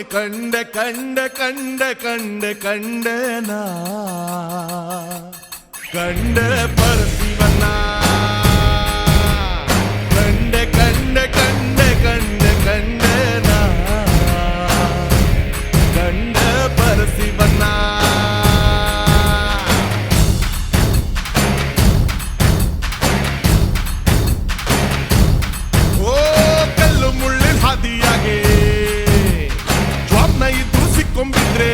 ಬಾಳ್ದೋನೆ ಕಂಡೆ ಕಂಡೆ ಕಂಡೆ ಕಂಡೆ ಕಂಡೆನಾ ಕಂಡೆ ಪರಸಿವನ್ನ ಕಂಡೆ ಕಂಡೆ ಕಂಡೆ ಕಂಡೆ ಕಂಡೆನಾ ಕಂಡೆ ಪರಸಿವನ್ನ ಓ ಕಲ್ಲು ಮುಳ್ಳಿನ ಹಾದಿಯಾಗೆ ಜಾಬ್ನ ಇದ್ದು ಸಿಕ್ಕೊಂಬಿದ್ರೆ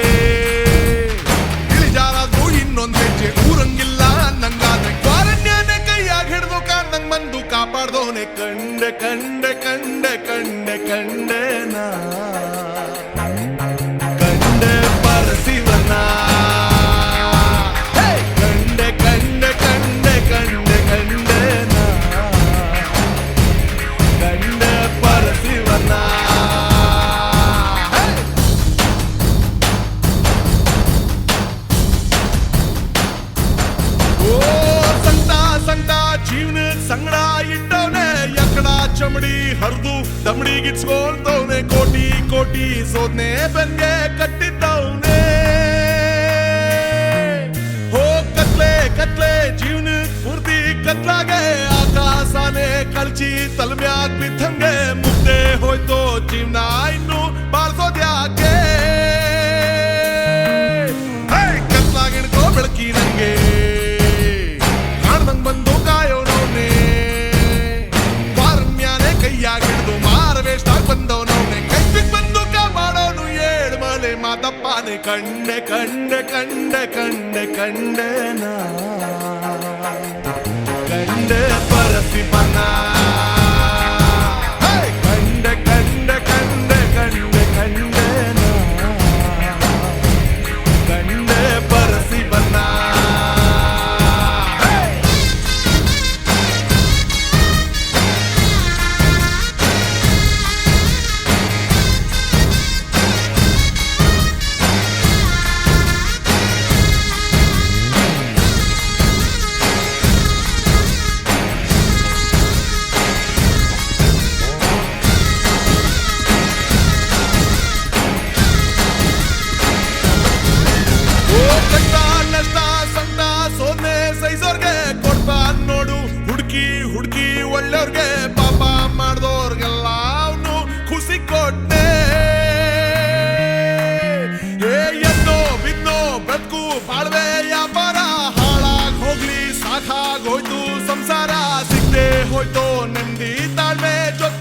ಇಳಿಜಾರಾದ್ರು ಇನ್ನೊಂದ್ ಹೆಜ್ಜೆ ಊರಂಗಿಲ್ಲ ನಂಗಾದ್ರೆ ಕ್ವಾರಣ್ಯನೇ ಕೈಯಾಗ ಹಿಡ್ದು ಕಾಣ್ದಂಗ್ ಬಂದು ಕಾಪಾಡ್ದೋನೆ ಕಂಡೆ ಕಂಡೆ ಕಂಡೆ ಕಂಡೆ ಕಂಡೆನಾ ಕಂಡೆ ಪರಸಿವನ ಕಂಡೆ ಕಂಡೆ ಕಂಡೆ ಕಂಡೆ ಕಂಡೆನಾ ಕಂಡೆ ಪರಸಿವನ ಜೀವನ ಸಂಗಡ ಇಟ್ಟವನೆ ಎಕ್ಕಡ ಚಮಡಿ ಹರಿದು ದಮಡಿಗಿಚ್ಕೊಂಡವನೆ ಕೋಟಿ ಕೋಟಿ ಸೋದ್ನೆ ಬೆನ್ಗೆ ಕಟ್ಟಿದ್ದವನೆ ಹೋ ಕತ್ಲೆ ಕತ್ಲೆ ಜೀವನ ಪೂರ್ತಿ ಕತ್ಲಾಗೆ ಆಕಾಶನೇ ಕಳ್ಚಿ ತಲೆಮ್ಯಾಗ ಬಿದ್ದಂಗೆ ಮುಗ್ದೆ ಹೋಯ್ತೋ ಜೀವನ ಇನ್ನು ಬಾಳ್ಸೋದ್ಯಾಕೆ ಕತ್ಲಾಗಿಡ್ಕೋ ಬೆಳಕಿ ನಂಗೆ ಕಾಣ್ದಂಗ್ ಬಂದು ಕಾಯೋನವ್ನೆ ವಾರಮ್ಯಾನೆ ಕೈಯಾಗಿಡ್ದು ಮಾರವೇಷ್ಟಾಗ ಬಂದವನವ್ನೆ ಕೈಬಿಗ್ ಬಂದು ಕಾಪಾಡೋನು ಏಳು ಮಲೆ ಮಾತಪ್ಪನೆ ಕಂಡೆ ಕಂಡೆ ಕಂಡೆ ಕಂಡೆ ಕಂಡೆನಾ ಕಂಡೆ ಪರಸಿವನ ಕಂಡೆ ಕಂಡೆ ಕಂಡೆ ಕಂಡೆ ಕಂಡೆನಾ ಕಂಡೆ ಪರಸಿವನ ಹುಡುಕಿ ಒಳ್ಳೆಯವ್ರಿಗೆ ಪಾಪ ಮಾಡ್ದೋರ್ಗೆಲ್ಲ ಅವನು ಖುಷಿ ಕೊಟ್ಟೆ ಎನ್ನೋ ಬಿನ್ನೋ ಬದುಕು ಬಾಳ್ವೆ ವ್ಯಾಪಾರ ಹಾಳಾಗ್ ಹೋಗ್ಲಿ ಸಾಕಾಗೋಯ್ತು ಸಂಸಾರ ಸಿಗ್ದೆ ಹೋಯ್ತೋ ನೆಮ್ಮದಿ ತಾಳ್ಮೆ ಜೊತೆ